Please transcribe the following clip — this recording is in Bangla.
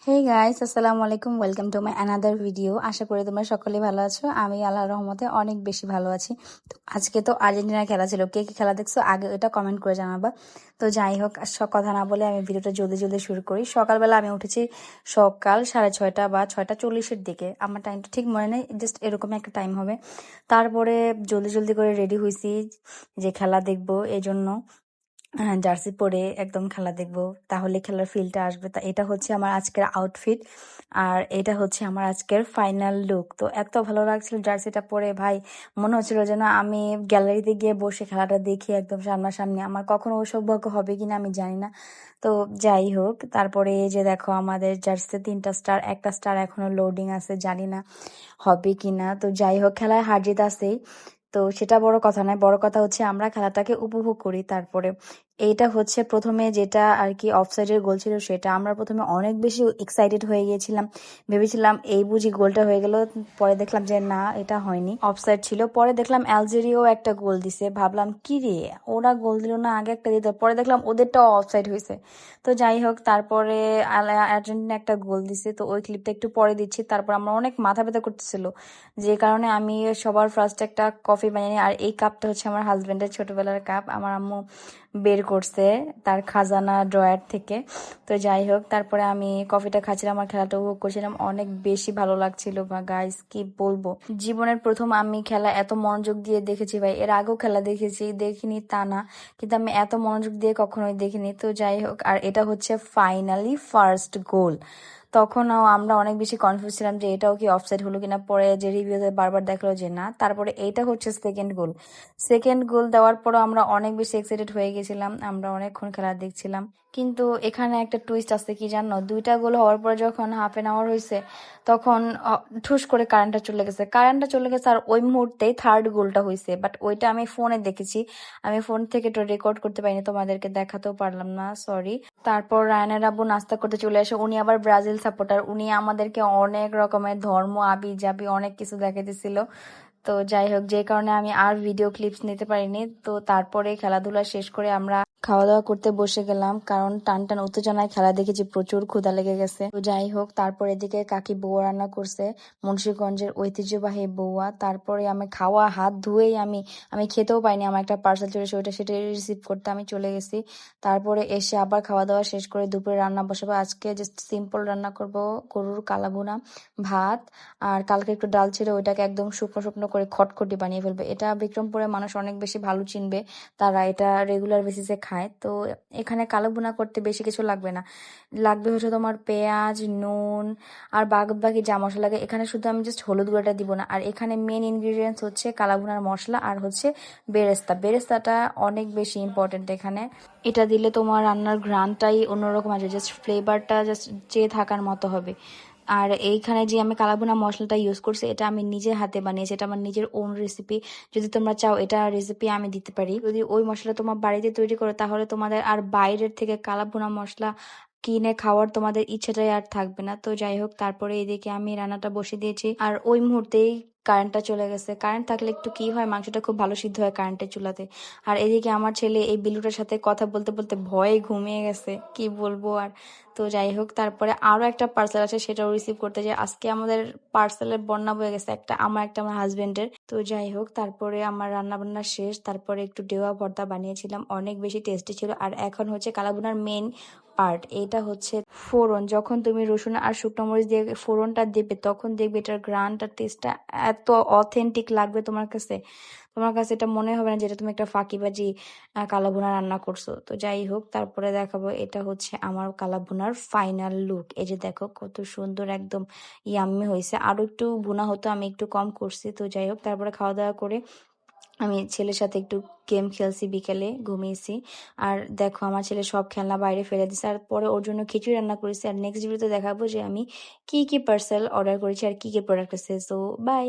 হে গাইস, আসসালামু আলাইকুম। Welcome to my another video. আশা করি তোমরা সকলেই ভালো আছো। আমি আল্লাহর রহমতে অনেক বেশি ভালো আছি। তো আজকে তো আর্জেন্টিনার খেলা ছিল। কে কে খেলা দেখছো আগে এটা কমেন্ট করে জানাবা। তো যাই হোক, সব কথা না বলে আমি ভিডিওটা জলদি জলদি শুরু করি। সকালবেলা আমি উঠেছি সকাল 6:30 বা 6:40-এর দিকে। আমার টাইমটা ঠিক মনে নেই, জাস্ট এরকমই একটা টাইম হবে। তারপরে জলদি জলদি করে রেডি হয়েছি যে খেলা দেখবো, এই জন্য জার্সি পরে একদম খেলা দেখবো, তাহলে খেলার ফিলটা আসবে। তা এটা হচ্ছে আমার আজকের আউটফিট, আর এটা হচ্ছে আমার আজকের ফাইনাল লুক। তো এত ভালো লাগছিল জার্সিটা পরে, ভাই মনে হচ্ছিল যেন আমি গ্যালারিতে গিয়ে বসে খেলাটা দেখি একদম সামনাসামনি। আমার কখনো ওই সৌভাগ্য হবে কিনা আমি জানি না। তো যাই হোক, তারপরে এই যে দেখো আমাদের জার্সিতে 3টা স্টার, একটা স্টার এখনো লোডিং আছে, জানি না হবে কিনা। তো যাই হোক, খেলায় হার জিত আছেই, তো সেটা বড় কথা নয়। বড় কথা হচ্ছে আমরা খেলাটাকে উপভোগ করি। তারপরে এইটা হচ্ছে প্রথমে যেটা আর কি অফসাইডের গোল ছিল, সেটা আমরা প্রথমে অনেক বেশি এক্সাইটেড হয়ে গিয়েছিলাম, ভেবেছিলাম এই বুঝি গোলটা হয়ে গেল। পরে দেখলাম যে না, এটা হয়নি, অফসাইড ছিল। পরে দেখলাম অ্যালজেরিয়াও একটা গোল দিছে, ভাবলাম কি রে, ওরা গোল দিল না, আগে একটা দিত। পরে দেখলাম ওদেরটাও অফসাইড হয়েছে। তো যাই হোক, তারপরে আর্জেন্টিনা একটা গোল দিছে, তো ওই ক্লিপটা একটু পরে দিচ্ছি। তারপর আমরা অনেক মাথা ব্যথা করতেছিল, যে কারণে আমি সবার ফার্স্ট একটা কফি বানিয়ে নিই। আর এই কাপটা হচ্ছে আমার হাজবেন্ডের ছোটবেলার কাপ, আমার আম্মু বের করছে তার খাজানা ড্রয়ার থেকে। তো যাই হোক, তারপরে আমি কফিটা খাচ্ছিলাম আর খেলাটা উপভোগ করছিলাম। অনেক বেশি ভালো লাগছিল বা গাইস, কি বলবো, জীবনের প্রথম আমি খেলা এত মনোযোগ দিয়ে দেখেছি ভাই। এর আগেও খেলা দেখেছি, দেখিনি তা না, কিন্তু আমি এত মনোযোগ দিয়ে কখনোই দেখিনি। তো যাই হোক, আর এটা হচ্ছে ফাইনালি ফার্স্ট গোল। তখনও আমরা অনেক বেশি কনফিউজ ছিলাম যে এটাও কি অফসাইড হলো কিনা। পরে যে রিভিউতে বারবার দেখলো যে না। তারপরে এইটা হচ্ছে সেকেন্ড গোল। সেকেন্ড গোল দেওয়ার পরও আমরা অনেক বেশি এক্সাইটেড হয়ে গেছিলাম, আমরা অনেকক্ষণ খেলা দেখছিলাম। কিন্তু এখানে একটা টুইস্ট আছে, কি জানো, 2টা গোল হওয়ার পর যখন হাফ এন আওয়ার হয়েছে, তখন ঠুস করে কারেন্টটা চলে গেছে। আর ওই মুহূর্তেই থার্ড গোলটা হয়েছে, বাট ওইটা আমি ফোনে দেখেছি। আমি ফোন থেকে তো রেকর্ড করতে পারিনি, তোমাদেরকে দেখাতেও পারলাম না, সরি। তারপর রায়নের আব্বু নাস্তা করতে চলে আসে। উনি আবার ব্রাজিল সাপোর্টার, উনি আমাদেরকে অনেক রকমের ধর্ম আবি জাবি অনেক কিছু দেখাইতেছিল। তো যাই হোক, যে কারণে আমি আর ভিডিও ক্লিপস নিতে পারিনি। তো তারপরে খেলাধুলা শেষ করে আমরা খাওয়া দাওয়া করতে বসে গেলাম, কারণ টান টান উত্তেজনায় খেলা দেখেছি, প্রচুর ক্ষুধা লেগে গেছে। তো যাই হোক, তারপর এদিকে কাকি বউয়া রান্না করছে, মুন্সিগঞ্জের ঐতিহ্যবাহী বউয়া। তারপরে আমি খাওয়া হাত ধুয়েই আমি খেতেও পাইনি, আমার একটা পার্সেল চলে এসে ওইটা সেটা রিসিভ করতে আমি চলে গেছি। তারপরে এসে আবার খাওয়া দাওয়া শেষ করে দুপুরে রান্না বসাবো। আজকে জাস্ট সিম্পল রান্না করব, গরুর কালাভুনা, ভাত, আর কালকে একটু ডাল ছিল, ওইটাকে একদম শুকনো শুকনো করে খটখটি বানিয়ে ফেলবে। এটা বিক্রমপুরের মানুষ অনেক বেশি ভালো চিনবে, তারা এটা রেগুলার বেসিসে খায়। তো এখানে কালো ভুনা করতে বেশি কিছু লাগবে না, লাগবে হচ্ছে তোমার পেঁয়াজ, নুন, আর বাকি যা মশলা লাগে। এখানে শুধু আমি জাস্ট হলুদ গুঁড়াটা দিব না। আর এখানে মেন ইনগ্রিডিয়েন্টস হচ্ছে কালা ভুনার মশলা আর হচ্ছে বেরেস্তা। বেরেস্তাটা অনেক বেশি ইম্পর্টেন্ট এখানে, এটা দিলে তোমার রান্নার ঘ্রাণটাই অন্যরকম আছে, জাস্ট ফ্লেভারটা জাস্ট চেয়ে থাকার মতো হবে। আর এইখানে যে আমি কালাভুনা মশলাটা ইউজ করছি, এটা আমি নিজের হাতে বানিয়েছি, এটা আমার নিজের ওন রেসিপি। যদি তোমরা চাও এটা রেসিপি আমি দিতে পারি। যদি ওই মশলা তোমার বাড়িতে তৈরি করো, তাহলে তোমাদের আর বাইরের থেকে কালাভুনা মশলা কিনে খাওয়ার তোমাদের ইচ্ছাটাই আর থাকবে না। তো যাই হোক, তারপরে এদিকে আমি রান্নাটা বসিয়ে দিয়েছি, আর ওই মুহূর্তেই কারেন্টটা চলে গেছে। কারেন্ট থাকলে একটু কি হয়, মাংসটা খুব ভালো সিদ্ধ হয় কারেন্টের চুলাতে। আর এদিকে আমার ছেলে এই বিলুটার সাথে কথা বলতে বলতে ভয়ে ঘুমিয়ে গেছে, কি বলবো আর। তো যাই হোক, তারপরে আরো একটা পার্সেল আছে, সেটাও রিসিভ করতে যাই। আজকে আমাদের পার্সেলের বন্যা বয়ে গেছে, একটা আমার হাজবেন্ডের। তো যাই হোক, তারপরে আমার রান্না বান্না শেষ। তারপরে একটু ডেওয়া ভর্তা বানিয়েছিলাম, অনেক বেশি টেস্টি ছিল। আর এখন হচ্ছে কালাভুনার মেন পার্ট, এটা হচ্ছে ফোড়ন। যখন তুমি রসুন আর শুকনো মরিচ দিয়ে ফোড়নটা দেবে, তখন দেখবে এটার গ্রানটা, টেস্টটা এত অথেন্টিক লাগবে তোমার কাছে এটা মনে হবে না যেটা তুমি একটা ফাঁকিবাজি কালাভুনা রান্না করছো। তো যাই হোক, তারপরে দেখাবো, এটা হচ্ছে আমার কালাভুনার ফাইনাল লুক। এই যে দেখো কত সুন্দর, একদম ইয়াম্মি হয়েছে। আরো একটু ভুনা হতো, আমি একটু কম করছি। তো যাই হোক, তারপরে খাওয়া দাওয়া করে আমি ছেলের সাথে একটু গেম খেলছি, বিকেলে ঘুমিয়েছি। আর দেখো, আমার ছেলে সব খেলনা বাইরে ফেলে দিছে, আর পরে ওর জন্য খিচুড়ি রান্না করেছি। আর নেক্সট ভিডিওতে দেখাবো যে আমি কি কি পার্সেল অর্ডার করেছি আর কি কি প্রোডাক্ট আছে। So by.